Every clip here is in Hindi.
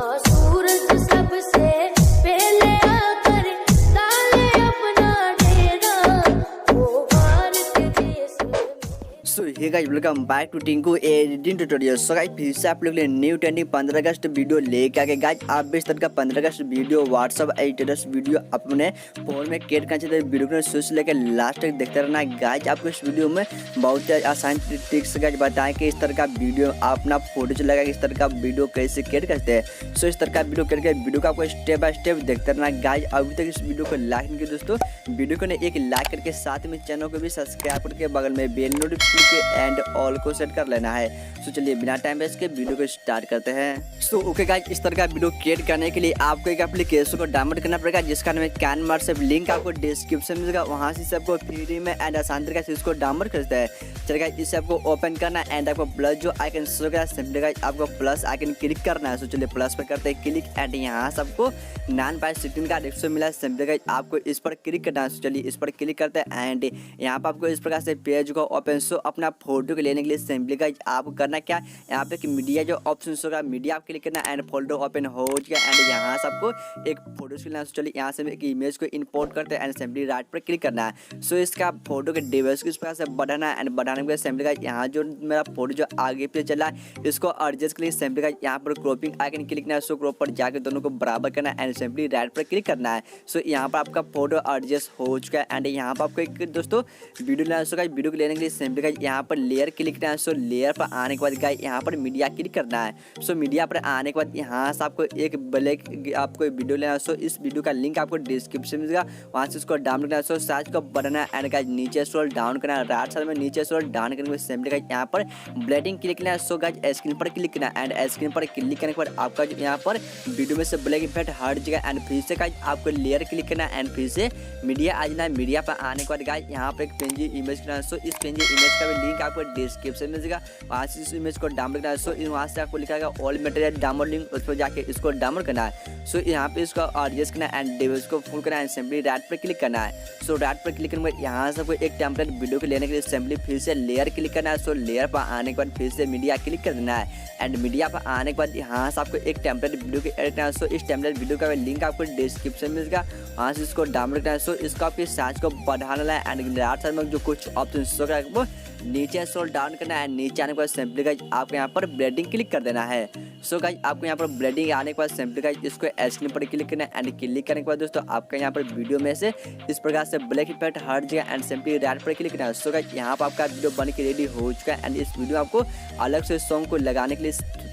सूरज सबसे पहले आकर डाले अपना डेरा वो भारत देश में। So hey guys welcome back to Tinku editing tutorial. So guys फिर से आप लोग के लिए न्यू ट्रेंडिंग 15 अगस्त वीडियो लेके आ गए। गाइस आप भी इस तरह का 15 अगस्त वीडियो व्हाट्सएप स्टेटस वीडियो अपने फोन में क्रिएट करना चाहते हैं, वीडियो को शुरू से लेकर लास्ट तक देखते रहना। गाइस आपको इस वीडियो में बहुत आसान ट्रिक्स गाइस बताएं कि इस तरह का वीडियो अपना फोटो चलेगा, इस तरह का वीडियो कैसे क्रिएट करते हैं। सो इस तरह का वीडियो क्रिएट कर वीडियो को आपको स्टेप बाय स्टेप देखते रहना। गाइस अभी तक इस वीडियो को लाइक नहीं किया दोस्तों, वीडियो को एक लाइक करके साथ में चैनल को भी सब्सक्राइब करके बगल में बेल नोटिफिकेशन एंड ऑल को सेट कर लेना है। सो चलिए बिना टाइम वेस्ट के वीडियो को स्टार्ट करते हैं। सो ओके गाइस इस तरह का वीडियो क्रिएट करने के लिए आपको एक एप्लीकेशन को डाउनलोड करना पड़ेगा जिसका नाम है कैनमास्टर। लिंक आपको डिस्क्रिप्शन में मिलेगा, वहां से आपको फ्री में एंड आसान तरीके से इसको डाउनलोड कर सकते हैं। चलिए गाइस इसे आपको ओपन करना एंड आपको प्लस जो आइकन शो करेगा सिंपली गाइस आपको प्लस आइकन क्लिक करना है। सो चलिए प्लस पर करते हैं क्लिक एंड यहाँ से आपको 9/16 का ऑप्शन मिला है, सिंपली गाइस आपको इस पर क्लिक करना है। सो चलिए इस पर क्लिक करते हैं एंड यहाँ पर आपको इस प्रकार से पेज को ओपन सो अपना फोटो को लेने के लिए सिंपली गाइस आपको करना क्या, यहाँ पे मीडिया जो ऑप्शन होगा मीडिया आप क्लिक करना एंड फोल्डर ओपन हो गया एंड यहाँ से आपको एक फोटो लेना। चलिए यहाँ से एक इमेज को इंपोर्ट करते हैं एंड सिंपली राइट पर क्लिक करना है। सो इसका फोटो के डिवाइस को इस प्रकार से बढ़ाना है एंड बढ़ाने के बाद सिंपली गाइस यहाँ जो मेरा फोटो जो आगे पे चला है इसको एडजस्ट के लिए सिंपली गाइस यहाँ पर क्रॉपिंग आइकन क्लिक करना है। सो क्रॉप पर जाकर दोनों को बराबर करना है एंड सिंपली राइट पर क्लिक करना है। सो यहाँ पर आपका फोटो एडजस्ट हो चुका है एंड यहाँ पर आपको एक दोस्तों वीडियो लेना है। वीडियो को लेने के लिए सिंपली गाइस यहाँ पर लेयर क्लिक करना है। सो लेयर पर आने के बाद गाइस यहाँ पर मीडिया क्लिक करना है। सो मीडिया पर आने के बाद यहाँ से आपको एक ब्लैक आपको वीडियो लेना है। सो इस वीडियो का लिंक आपको डिस्क्रिप्शन में मिलेगा, वहाँ से उसको डाउनलोड करना है। सो साइज को बढ़ाना है एंड गाइस नीचे स्क्रॉल डाउन करना है, राइट साइड में नीचे स्क्रॉल डाउन करने के बाद सिंपली गाइस यहाँ पर ब्लेंडिंग क्लिक करना है। सो गाइस स्क्रीन पर क्लिक करना है एंड स्क्रीन पर क्लिक करने के बाद आपका जो यहाँ पर वीडियो में से ब्लैक इफेक्ट हट जाएगा एंड फिर से गाइस आपको लेयर क्लिक करना है एंड फिर से मीडिया आ जाना है। मीडिया पर आने के बाद गाइस यहाँ पर एक पेंजी इमेज करना है। सो इस पेंजी इमेज का भी लिंक आपको डिस्क्रिप्शन में मिलेगा, वहाँ से इस इमेज को डाउनलोड करना है। सो वहाँ से आपको लिखा है ऑल मटेरियल डाउनलोड लिंक, उस पर जाके इसको डाउनलोड करना है। सो यहाँ पे इसको एडजस्ट करना है एंड डिवाइस को फुल करना है एंड सिंपली राइट पर क्लिक करना है। सो राइट पर क्लिक करने के बाद यहाँ से आपको एक टेम्पलेट वीडियो को लेने के लिए सिंपली फिर से लेयर क्लिक करना है। सो लेयर पर आने के बाद फिर से मीडिया क्लिक कर देना है एंड मीडिया पर आने के बाद यहाँ से आपको एक टेम्पलेट वीडियो को एड करना है। सो इस टेम्पलेट वीडियो का लिंक आपको डिस्क्रिप्शन में मिलेगा, वहाँ से इसको डाउनलोड करना है। सो इसको आपकी साइज को बढ़ाना है एंड राइट साइड में जो कुछ ऑप्शन होगा वो नीचे स्क्रॉल डाउन करना है। नीचे आने के बाद सिंपली गाइस आपको यहाँ पर ब्लेंडिंग क्लिक कर देना है। सो गाइस आपको यहाँ पर ब्लेंडिंग आने के बाद सिंपली गाइस इसको स्क्रीन पर क्लिक करना है एंड क्लिक करने के बाद दोस्तों आपका यहाँ पर वीडियो में से इस प्रकार से ब्लैक इफेक्ट हट जाएगा एंड सिंपली राइट पर क्लिक करना है। सो गाइस यहाँ पर आपका वीडियो बन के रेडी हो चुका है एंड इस वीडियो में आपको अलग से सॉन्ग को लगाने के लिए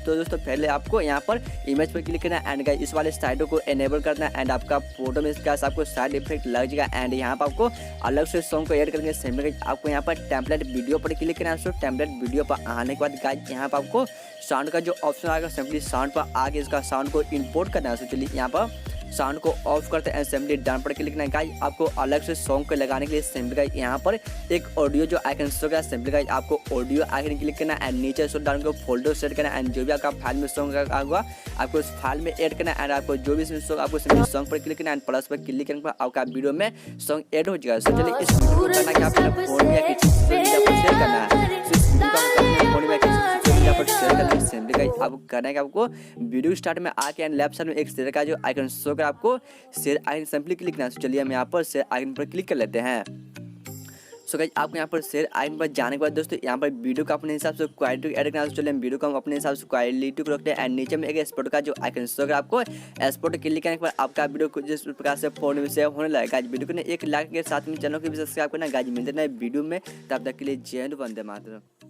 तो दोस्तों पहले आपको यहाँ पर इमेज पर क्लिक करना है एंड गाइस इस वाले साइडों को एनेबल करना है एंड आपका फोटो में इसका आपको साइड इफेक्ट लग जाएगा एंड यहाँ पर आपको अलग से सॉन्ग को ऐड करके सिंपली आपको यहाँ पर टेम्पलेट वीडियो पर क्लिक करना है। सो टेम्पलेट वीडियो पर आने के बाद गाइस यहाँ पर आपको साउंड का जो ऑप्शन आएगा सिंपली साउंड पर आगे इसका साउंड को इंपोर्ट करना है। सो चलिए यहाँ पर साउंड को ऑफ करते हैं सिंपली डाउन पर क्लिक करना है। गाइस आपको अलग से सॉन्ग को लगाने के लिए सिंपली गाइस यहाँ पर एक ऑडियो जो आइकन शो होगा सिंपली गाइस आपको ऑडियो आइकन क्लिक करना है एंड नीचे स्क्रॉल डाउन को फोल्डर सेट करना है एंड जो भी आपका फाइल में सॉन्ग होगा आपको उस फाइल में ऐड करना है एंड आपको जो भी सॉन्ग आपको सिंपली सॉन्ग पर क्लिक करना है एंड प्लस पर क्लिक करने पर आपका वीडियो में सॉन्ग ऐड हो जाएगा। सो चलिए इस वीडियो को करना क्या अपने फोन में या किसी सोशल मीडिया पर शेयर करना है। सो इस वीडियो को अपने फोन में या किसी सोशल मीडिया पर शेयर करना है। सिंपली गाइस आपको करना है कि आपको वीडियो स्टार्ट में आके एंड लेफ्ट साइड में एक शेयर का जो आइकन शो कर आपको शेयर आइकन सिंपली क्लिक करना है। चलिए हम यहाँ पर शेयर आइकन पर क्लिक कर लेते हैं। सो गाइस आपको यहाँ पर शेयर आइकन पर जाने के बाद दोस्तों यहाँ पर वीडियो को अपने हिसाब से क्वालिटी ऐड करना है। चलिए हम वीडियो को हम अपने हिसाब से क्वालिटी को रखते हैं एंड नीचे में एक एक्सपोर्ट का जो आइकन शो अगर आपको एक्सपोर्ट क्लिक करने के बाद आपका वीडियो को जिस प्रकार से फोन में सेव होने लगेगा। वीडियो को ने एक लाइक के साथ में चैनल को भी सब्सक्राइब करना। गाइस मिलते हैं वीडियो में, तब तक के लिए जय हिंद, वंदे मातरम।